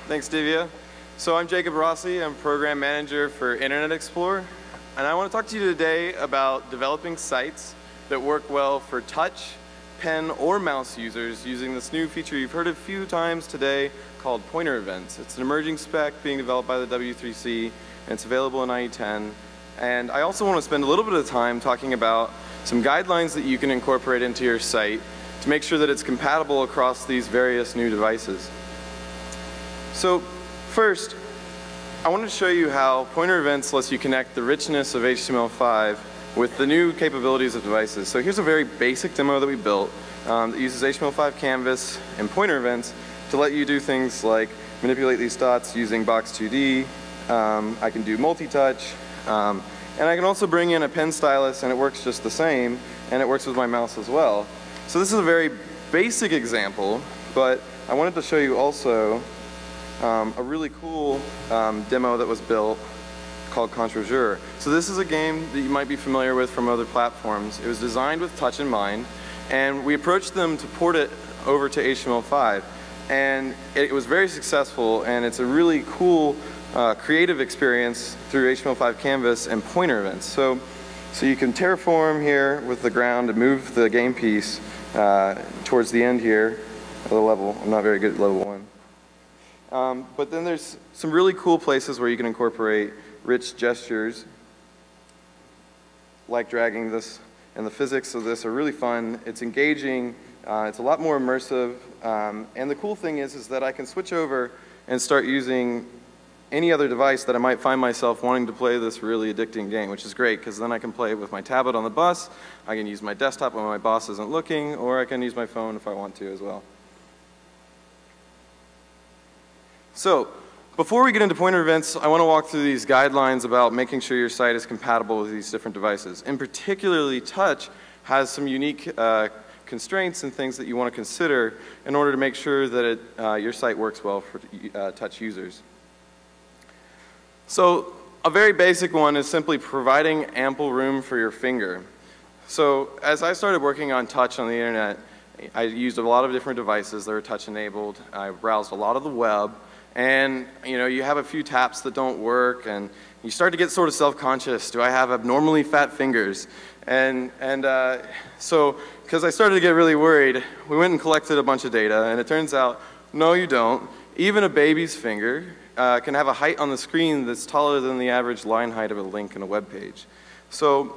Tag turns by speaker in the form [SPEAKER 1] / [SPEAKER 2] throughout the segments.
[SPEAKER 1] Thanks, Divya. So I'm Jacob Rossi. I'm Program Manager for Internet Explorer. And I want to talk to you today about developing sites that work well for touch, pen, or mouse users using this new feature you've heard a few times today called pointer events. It's an emerging spec being developed by the W3C, and it's available in IE10. And I also want to spend a little bit of time talking about some guidelines that you can incorporate into your site to make sure that it's compatible across these various new devices. So first, I wanted to show you how pointer events lets you connect the richness of HTML5 with the new capabilities of devices. So here's a very basic demo that we built that uses HTML5 canvas and pointer events to let you do things like manipulate these dots using Box2D. I can do multi-touch, and I can also bring in a pen stylus, and it works just the same, and it works with my mouse as well. So this is a very basic example, but I wanted to show you also a really cool demo that was built called Contre. So this is a game that you might be familiar with from other platforms. It was designed with touch in mind, and we approached them to port it over to HTML5. And it was very successful, and it's a really cool creative experience through HTML5 canvas and pointer events. So you can terraform here with the ground and move the game piece towards the end here of the level. I'm not very good at level 1. But then there's some really cool places where you can incorporate rich gestures, like dragging this, and the physics of this are really fun. It's engaging, it's a lot more immersive, and the cool thing is that I can switch over and start using any other device that I might find myself wanting to play this really addicting game, which is great because then I can play it with my tablet on the bus, I can use my desktop when my boss isn't looking, or I can use my phone if I want to as well. So, before we get into pointer events, I want to walk through these guidelines about making sure your site is compatible with these different devices. And particularly touch has some unique constraints and things that you want to consider in order to make sure that your site works well for touch users. So a very basic one is simply providing ample room for your finger. So as I started working on touch on the internet, I used a lot of different devices that were touch enabled. I browsed a lot of the web. And you have a few taps that don't work, and you start to get sort of self-conscious. Do I have abnormally fat fingers? And so, because I started to get really worried, we went and collected a bunch of data, and it turns out, no, you don't. Even a baby's finger can have a height on the screen that's taller than the average line height of a link in a web page. So,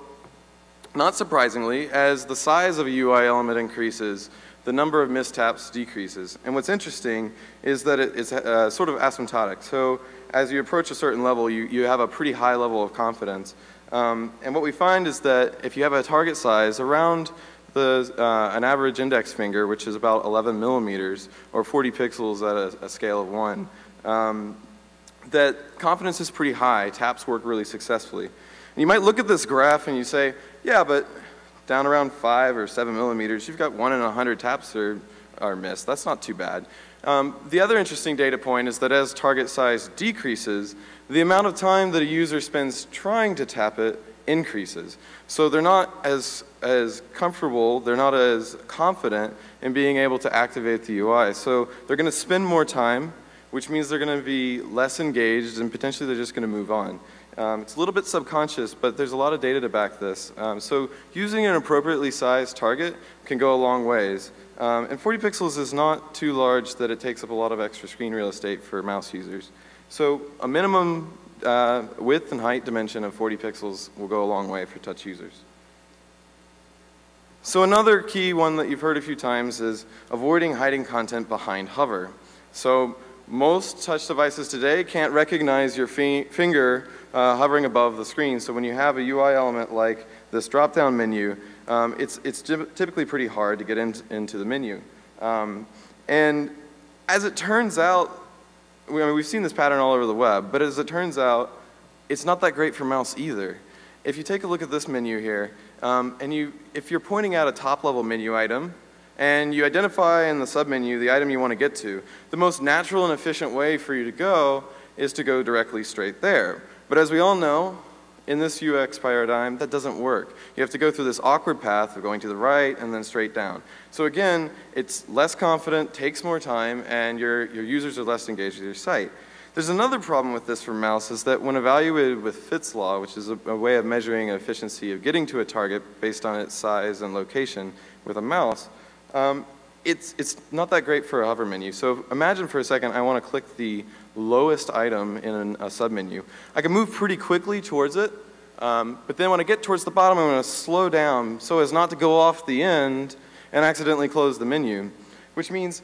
[SPEAKER 1] not surprisingly, as the size of a UI element increases, the number of mistaps decreases. And what's interesting is that it's sort of asymptotic. So as you approach a certain level, you have a pretty high level of confidence. And what we find is that if you have a target size around an average index finger, which is about 11 millimeters, or 40 pixels at a scale of 1, that confidence is pretty high. Taps work really successfully. And you might look at this graph and you say, yeah, but down around 5 or 7 millimeters, you've got 1 in 100 taps are missed. That's not too bad. The other interesting data point is that as target size decreases, the amount of time that a user spends trying to tap it increases. So they're not as comfortable, they're not as confident in being able to activate the UI. So they're going to spend more time, which means they're going to be less engaged, and potentially they're just going to move on. It's a little bit subconscious, but there's a lot of data to back this. So using an appropriately sized target can go a long ways. And 40 pixels is not too large that it takes up a lot of extra screen real estate for mouse users. So a minimum width and height dimension of 40 pixels will go a long way for touch users. So another key one that you've heard a few times is avoiding hiding content behind hover. So most touch devices today can't recognize your finger hovering above the screen. So when you have a UI element like this drop-down menu, it's typically pretty hard to get into the menu. And as it turns out, we've seen this pattern all over the web, but as it turns out, it's not that great for mouse either. If you take a look at this menu here, and if you're pointing out a top-level menu item, and you identify in the submenu the item you want to get to, the most natural and efficient way for you to go is to go directly straight there. But as we all know, in this UX paradigm, that doesn't work. You have to go through this awkward path of going to the right and then straight down. So again, it's less confident, takes more time, and your users are less engaged with your site. There's another problem with this for mouse is that when evaluated with Fitts law, which is a way of measuring efficiency of getting to a target based on its size and location with a mouse, it's not that great for a hover menu. So imagine for a second I want to click the lowest item in a submenu. I can move pretty quickly towards it, but then when I get towards the bottom, I'm going to slow down so as not to go off the end and accidentally close the menu, which means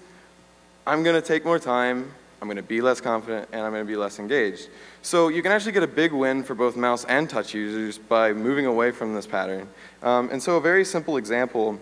[SPEAKER 1] I'm going to take more time, I'm going to be less confident, and I'm going to be less engaged. So you can actually get a big win for both mouse and touch users by moving away from this pattern. And so a very simple example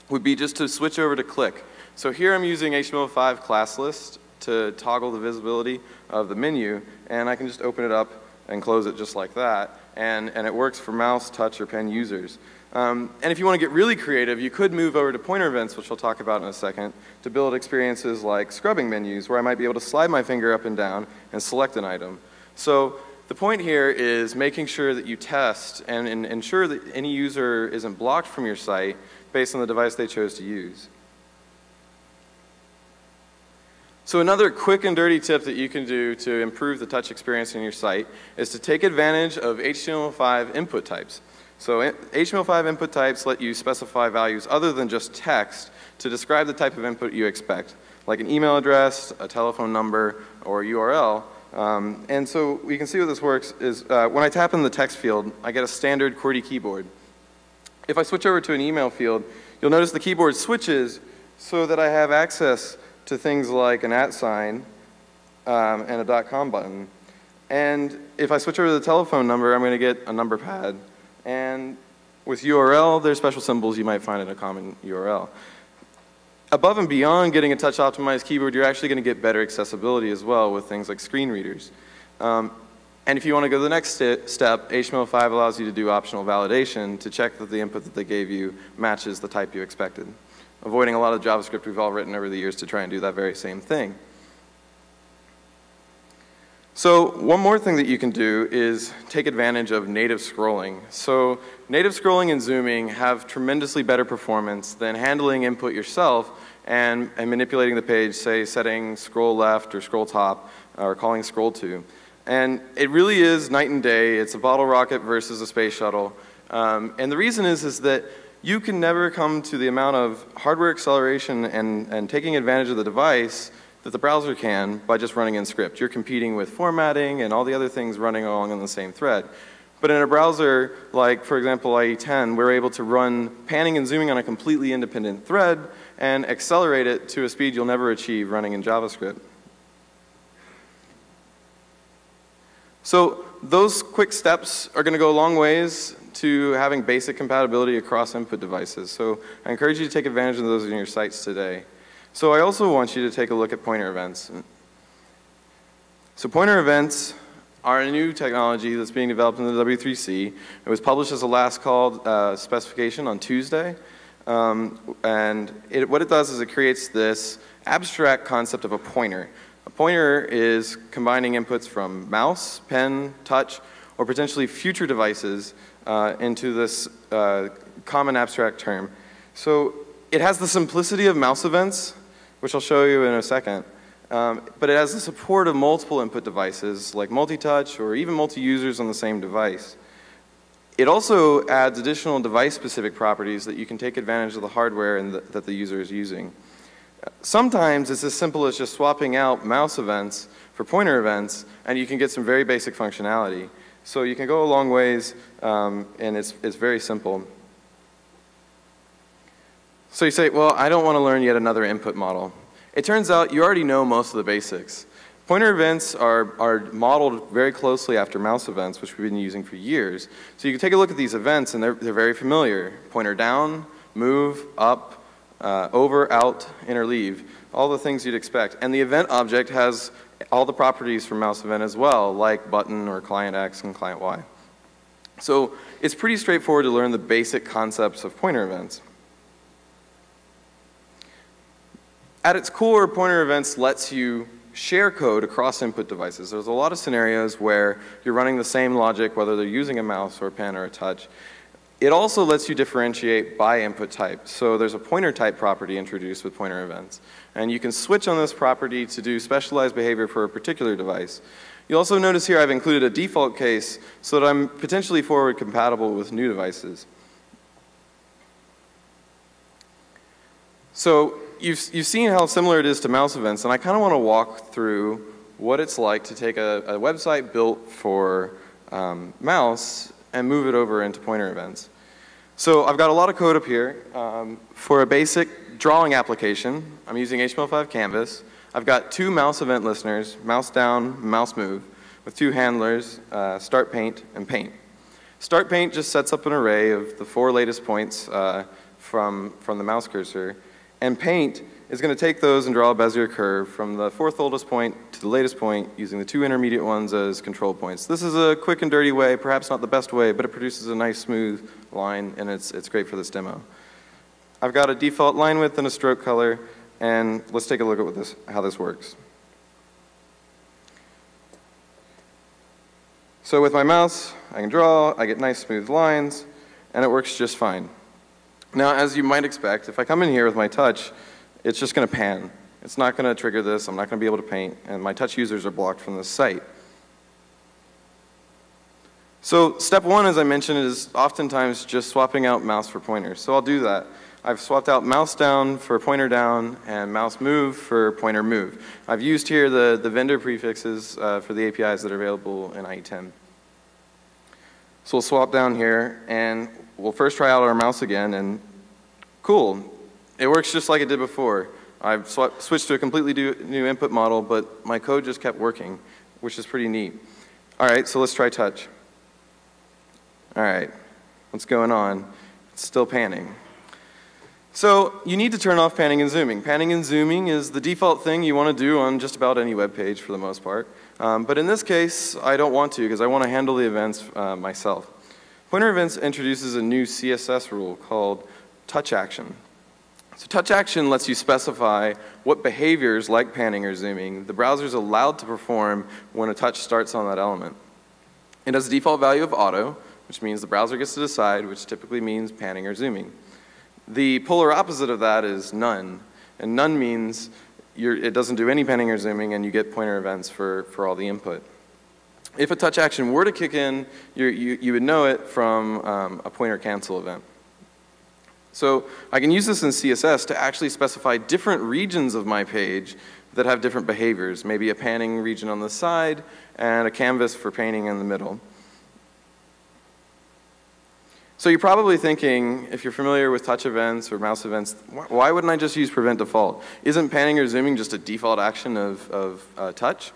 [SPEAKER 1] would be just to switch over to click. So here I'm using HTML5 class list to toggle the visibility of the menu, and I can just open it up and close it just like that, and it works for mouse, touch, or pen users. And if you want to get really creative, you could move over to pointer events, which I'll talk about in a second, to build experiences like scrubbing menus, where I might be able to slide my finger up and down and select an item. So the point here is making sure that you test and ensure that any user isn't blocked from your site based on the device they chose to use. So another quick and dirty tip that you can do to improve the touch experience in your site is to take advantage of HTML5 input types. So HTML5 input types let you specify values other than just text to describe the type of input you expect, like an email address, a telephone number, or a URL. And so we can see how this works is when I tap in the text field, I get a standard QWERTY keyboard. If I switch over to an email field, you'll notice the keyboard switches so that I have access to things like an @ sign and a .com button. And if I switch over to the telephone number, I'm going to get a number pad. And with URL, there's special symbols you might find in a common URL. Above and beyond getting a touch optimized keyboard, you're actually going to get better accessibility as well with things like screen readers. And if you want to go to the next step, HTML5 allows you to do optional validation to check that the input that they gave you matches the type you expected, avoiding a lot of JavaScript we've all written over the years to try and do that very same thing. So one more thing that you can do is take advantage of native scrolling. So native scrolling and zooming have tremendously better performance than handling input yourself and manipulating the page, say setting scroll left or scroll top or calling scroll to. And it really is night and day. It's a bottle rocket versus a space shuttle. And the reason is that you can never come to the amount of hardware acceleration and taking advantage of the device that the browser can by just running in script. You're competing with formatting and all the other things running along on the same thread. But in a browser like, for example, IE10, we're able to run panning and zooming on a completely independent thread and accelerate it to a speed you'll never achieve running in JavaScript. So those quick steps are going to go a long ways to having basic compatibility across input devices. So I encourage you to take advantage of those in your sites today. So I also want you to take a look at pointer events. So pointer events are a new technology that's being developed in the W3C. It was published as a last call specification on Tuesday. And what it does is it creates this abstract concept of a pointer. A pointer is combining inputs from mouse, pen, touch, or potentially future devices into this common abstract term. So it has the simplicity of mouse events, which I'll show you in a second, but it has the support of multiple input devices like multi-touch or even multi-users on the same device. It also adds additional device-specific properties that you can take advantage of the hardware that the user is using. Sometimes it's as simple as just swapping out mouse events for pointer events, and you can get some very basic functionality. So you can go a long ways, and it's very simple. So you say, well, I don't want to learn yet another input model. It turns out you already know most of the basics. Pointer events are modeled very closely after mouse events, which we've been using for years. So you can take a look at these events, and they're very familiar. Pointer down, move, up, over, out, interleave, all the things you'd expect. And the event object has all the properties from mouse event as well, like button or client X and client Y. So it's pretty straightforward to learn the basic concepts of pointer events. At its core, pointer events lets you share code across input devices. There's a lot of scenarios where you're running the same logic, whether they're using a mouse or a pen or a touch. It also lets you differentiate by input type. So there's a pointer type property introduced with pointer events. And you can switch on this property to do specialized behavior for a particular device. You'll also notice here I've included a default case so that I'm potentially forward compatible with new devices. So you've seen how similar it is to mouse events, and I kind of want to walk through what it's like to take a website built for mouse and move it over into pointer events. So I've got a lot of code up here. For a basic drawing application, I'm using HTML5 Canvas. I've got two mouse event listeners, mouse down, mouse move, with two handlers, start paint and paint. Start paint just sets up an array of the 4 latest points from the mouse cursor, and paint is going to take those and draw a Bezier curve from the 4th oldest point to the latest point using the 2 intermediate ones as control points. This is a quick and dirty way, perhaps not the best way, but it produces a nice smooth line, and it's great for this demo. I've got a default line width and a stroke color, and let's take a look at how this works. So with my mouse, I can draw, I get nice smooth lines, and it works just fine. Now, as you might expect, if I come in here with my touch, it's just going to pan. It's not going to trigger this, I'm not going to be able to paint, and my touch users are blocked from this site. So step 1, as I mentioned, is oftentimes just swapping out mouse for pointer. So I'll do that. I've swapped out mouse down for pointer down and mouse move for pointer move. I've used here the vendor prefixes for the APIs that are available in IE10. So we'll swap down here, and we'll first try out our mouse again, and cool. It works just like it did before. I've switched to a completely new input model, but my code just kept working, which is pretty neat. All right, so let's try touch. All right, what's going on? It's still panning. So you need to turn off panning and zooming. Panning and zooming is the default thing you want to do on just about any web page for the most part. But in this case, I don't want to because I want to handle the events myself. Pointer events introduces a new CSS rule called touch action. So touch action lets you specify what behaviors like panning or zooming the browser is allowed to perform when a touch starts on that element. It has a default value of auto, which means the browser gets to decide, which typically means panning or zooming. The polar opposite of that is none, and none means it doesn't do any panning or zooming and you get pointer events for all the input. If a touch action were to kick in, you would know it from a pointer cancel event. So I can use this in CSS to actually specify different regions of my page that have different behaviors, maybe a panning region on the side and a canvas for painting in the middle. So you're probably thinking, if you're familiar with touch events or mouse events, why wouldn't I just use prevent default? Isn't panning or zooming just a default action of touch?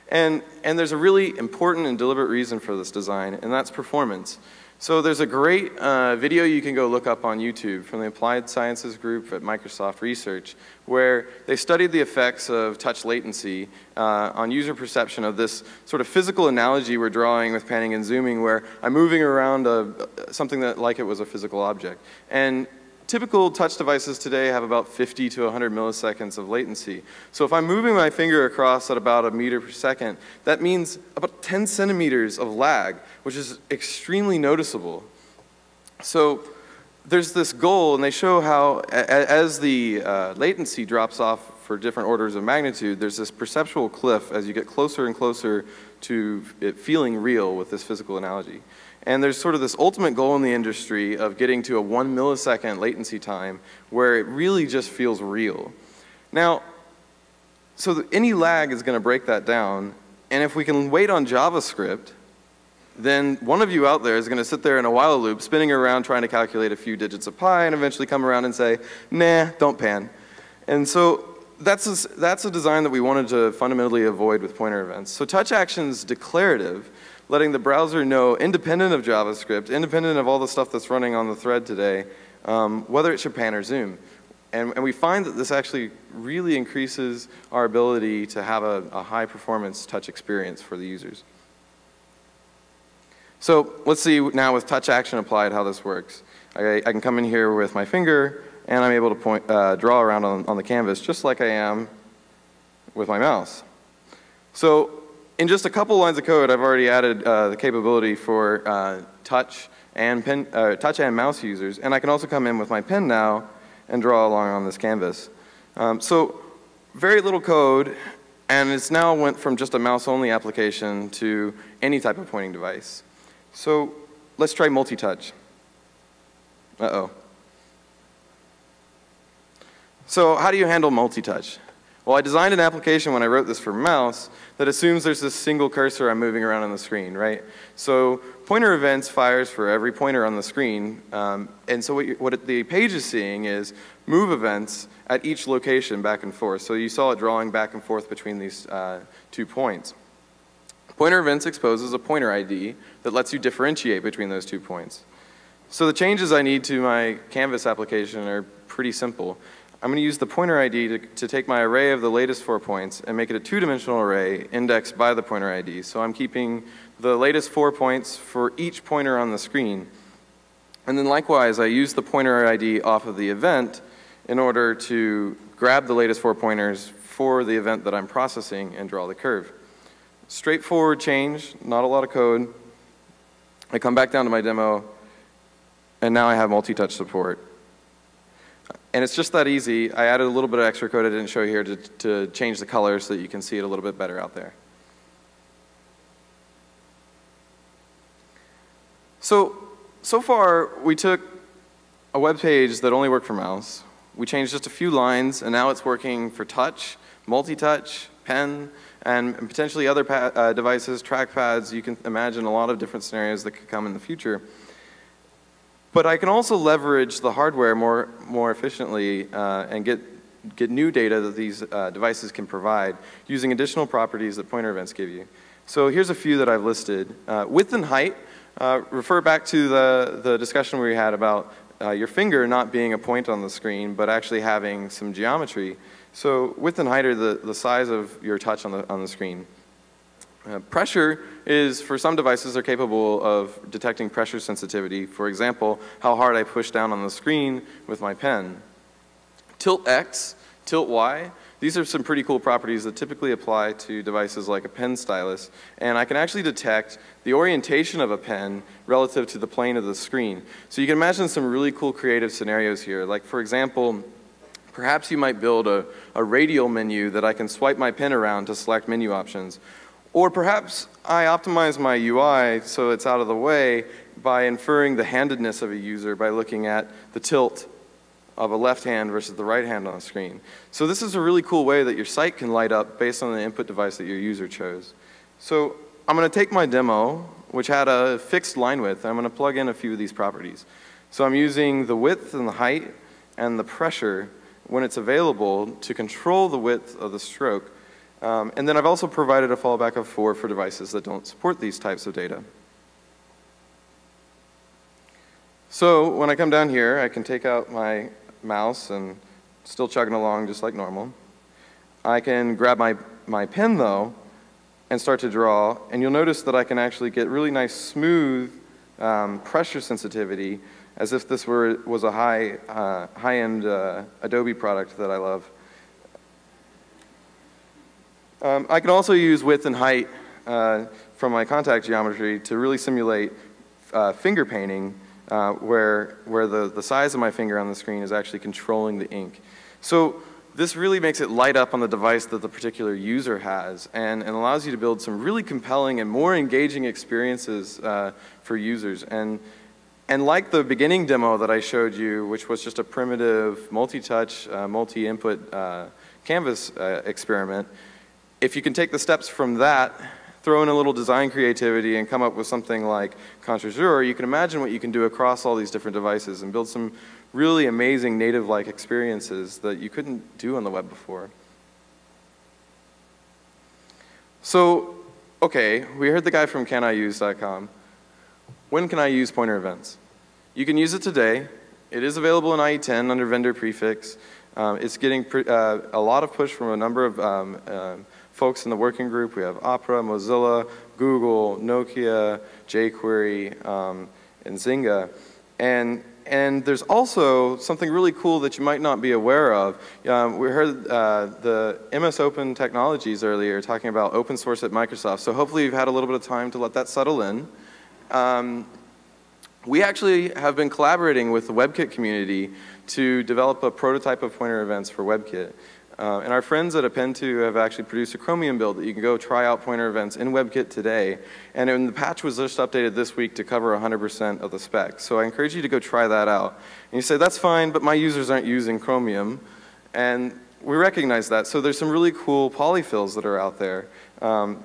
[SPEAKER 1] And there's a really important and deliberate reason for this design, and that's performance. So there's a great video you can go look up on YouTube from the Applied Sciences group at Microsoft Research, where they studied the effects of touch latency on user perception of this sort of physical analogy we're drawing with panning and zooming, where I'm moving around something that like it was a physical object. And typical touch devices today have about 50 to 100 milliseconds of latency. So if I'm moving my finger across at about 1 meter per second, that means about 10 centimeters of lag, which is extremely noticeable. So there's this goal, and they show how as the latency drops off for different orders of magnitude, there's this perceptual cliff as you get closer and closer to it feeling real with this physical analogy. And there's sort of this ultimate goal in the industry of getting to a 1 millisecond latency time where it really just feels real. Now, so any lag is going to break that down, and if we can wait on JavaScript, then one of you out there is going to sit there in a while loop spinning around trying to calculate a few digits of pi and eventually come around and say, nah, don't pan. And so that's a design that we wanted to fundamentally avoid with pointer events. So touch action's declarative, letting the browser know, independent of JavaScript, independent of all the stuff that's running on the thread today, whether it should pan or zoom. And we find that this actually really increases our ability to have a high performance touch experience for the users. So let's see now with touch action applied how this works. I can come in here with my finger and I'm able to draw around on the canvas just like I am with my mouse. So in just a couple lines of code, I've already added the capability for touch and mouse users, and I can also come in with my pen now and draw along on this canvas. So very little code, and it's now went from just a mouse-only application to any type of pointing device. So let's try multi-touch. Uh-oh. So how do you handle multi-touch? Well, I designed an application when I wrote this for mouse that assumes there's this single cursor I'm moving around on the screen, right? So pointer events fires for every pointer on the screen, and so what the page is seeing is move events at each location back and forth. So you saw it drawing back and forth between these 2 points. Pointer events exposes a pointer ID that lets you differentiate between those 2 points. So the changes I need to my Canvas application are pretty simple. I'm going to use the pointer ID to take my array of the latest 4 points and make it a 2-dimensional array indexed by the pointer ID. So I'm keeping the latest 4 points for each pointer on the screen. And then likewise, I use the pointer ID off of the event in order to grab the latest 4 pointers for the event that I'm processing and draw the curve. Straightforward change, not a lot of code. I come back down to my demo, and now I have multi-touch support. And it's just that easy. I added a little bit of extra code I didn't show here to change the color so that you can see it a little bit better out there. So far, we took a web page that only worked for mouse. We changed just a few lines, and now it's working for touch, multi-touch, pen, and potentially other devices, trackpads. You can imagine a lot of different scenarios that could come in the future. But I can also leverage the hardware more efficiently and get new data that these devices can provide using additional properties that pointer events give you. So here's a few that I've listed. Width and height, refer back to the discussion we had about your finger not being a point on the screen, but actually having some geometry. So width and height are the size of your touch on the screen. Pressure is, for some devices, they're capable of detecting pressure sensitivity. For example, how hard I push down on the screen with my pen. Tilt X, tilt Y, these are some pretty cool properties that typically apply to devices like a pen stylus. And I can actually detect the orientation of a pen relative to the plane of the screen. So you can imagine some really cool creative scenarios here. Like, for example, perhaps you might build a radial menu that I can swipe my pen around to select menu options. Or perhaps I optimize my UI so it's out of the way by inferring the handedness of a user by looking at the tilt of a left hand versus the right hand on the screen. So this is a really cool way that your site can light up based on the input device that your user chose. So I'm going to take my demo, which had a fixed line width, and I'm going to plug in a few of these properties. So I'm using the width and the height and the pressure when it's available to control the width of the stroke. And then I've also provided a fallback of 4 for devices that don't support these types of data. So when I come down here, I can take out my mouse and still chugging along just like normal. I can grab my pen, though, and start to draw. And you'll notice that I can actually get really nice, smooth pressure sensitivity as if this was a high-end Adobe product that I love. I can also use width and height from my contact geometry to really simulate finger painting where the size of my finger on the screen is actually controlling the ink. So this really makes it light up on the device that the particular user has and allows you to build some really compelling and more engaging experiences for users. And like the beginning demo that I showed you, which was just a primitive multi-touch, multi-input canvas experiment, if you can take the steps from that, throw in a little design creativity and come up with something like Contrejure, you can imagine what you can do across all these different devices and build some really amazing native-like experiences that you couldn't do on the web before. So, okay, we heard the guy from caniuse.com. When can I use pointer events? You can use it today. It is available in IE10 under vendor prefix. It's getting a lot of push from a number of folks in the working group. We have Opera, Mozilla, Google, Nokia, jQuery, and Zynga. And And there's also something really cool that you might not be aware of. We heard the MS Open Technologies earlier talking about open source at Microsoft, so hopefully you've had a little bit of time to let that settle in. We actually have been collaborating with the WebKit community to develop a prototype of pointer events for WebKit. And our friends at Append2 have actually produced a Chromium build that you can go try out pointer events in WebKit today. And the patch was just updated this week to cover 100% of the specs. So I encourage you to go try that out. And you say, that's fine, but my users aren't using Chromium. And we recognize that. So there's some really cool polyfills that are out there.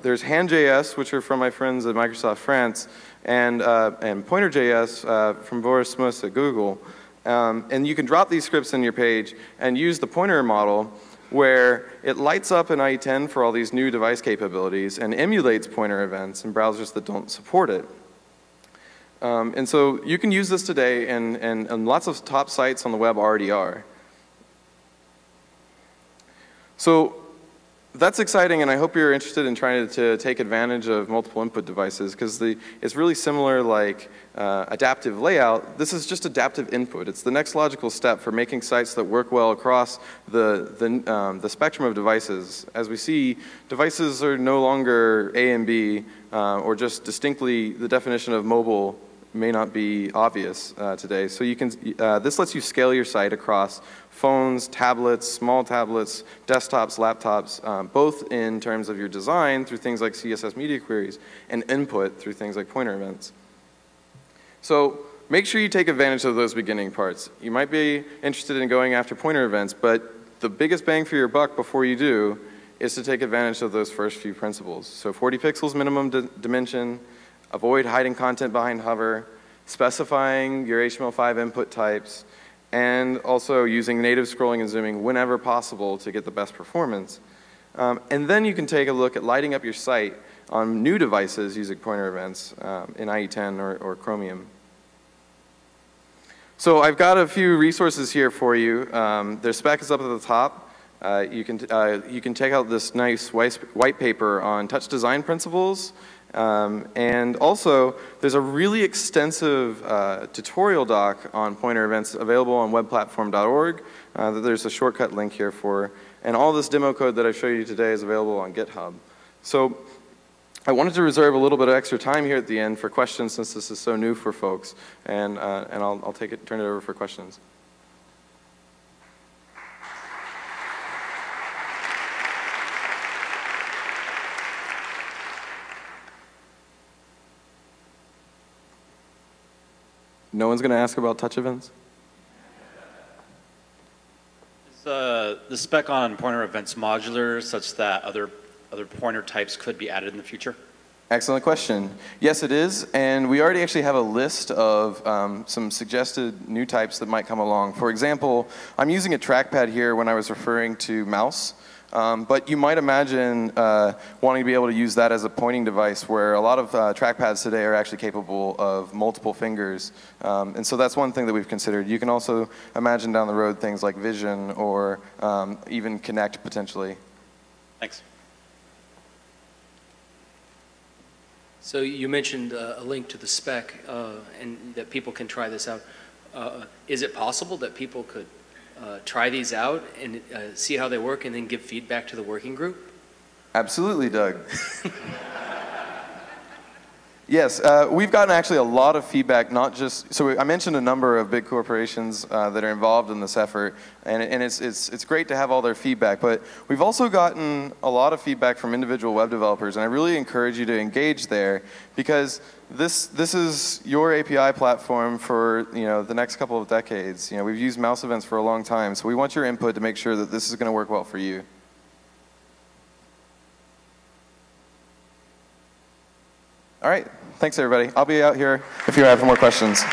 [SPEAKER 1] There's Hand.js, which are from my friends at Microsoft France, and Pointer.js from Boris Smus at Google. And you can drop these scripts in your page and use the pointer model where it lights up an IE10 for all these new device capabilities and emulates pointer events in browsers that don't support it. And so you can use this today, and lots of top sites on the web already are. So that's exciting, and I hope you're interested in trying to take advantage of multiple input devices, because it's really similar like adaptive layout. This is just adaptive input. It's the next logical step for making sites that work well across the spectrum of devices. As we see, devices are no longer A and B, or just distinctly the definition of mobile may not be obvious today. So you can, this lets you scale your site across phones, tablets, small tablets, desktops, laptops, both in terms of your design through things like CSS media queries and input through things like pointer events. So make sure you take advantage of those beginning parts. You might be interested in going after pointer events, but the biggest bang for your buck before you do is to take advantage of those first few principles. So 40 pixels minimum dimension, avoid hiding content behind hover, specifying your HTML5 input types, and also using native scrolling and zooming whenever possible to get the best performance. And then you can take a look at lighting up your site on new devices using pointer events in IE10 or Chromium. So I've got a few resources here for you. Their spec is up at the top. You can check out this nice white paper on touch design principles. And also, there's a really extensive tutorial doc on pointer events available on webplatform.org that there's a shortcut link here for. And all this demo code that I showed you today is available on GitHub. So I wanted to reserve a little bit of extra time here at the end for questions, since this is so new for folks. And I'll turn it over for questions. No one's going to ask about touch events?
[SPEAKER 2] Is the spec on pointer events modular such that other pointer types could be added in the future?
[SPEAKER 1] Excellent question. Yes, it is, and we already actually have a list of some suggested new types that might come along. For example, I'm using a trackpad here when I was referring to mouse. But you might imagine wanting to be able to use that as a pointing device, where a lot of trackpads today are actually capable of multiple fingers. And so that's one thing that we've considered. You can also imagine down the road things like Vision or even Connect potentially.
[SPEAKER 2] Thanks.
[SPEAKER 3] So you mentioned a link to the spec and that people can try this out. Is it possible that people could try these out and see how they work and then give feedback to the working group?
[SPEAKER 1] Absolutely, Doug. Yes, we've gotten actually a lot of feedback, not just, so I mentioned a number of big corporations that are involved in this effort, and it's great to have all their feedback, but we've also gotten a lot of feedback from individual web developers, and I really encourage you to engage there, because this is your API platform for the next couple of decades. We've used mouse events for a long time, so we want your input to make sure that this is going to work well for you. All right, thanks everybody. I'll be out here if you have more questions.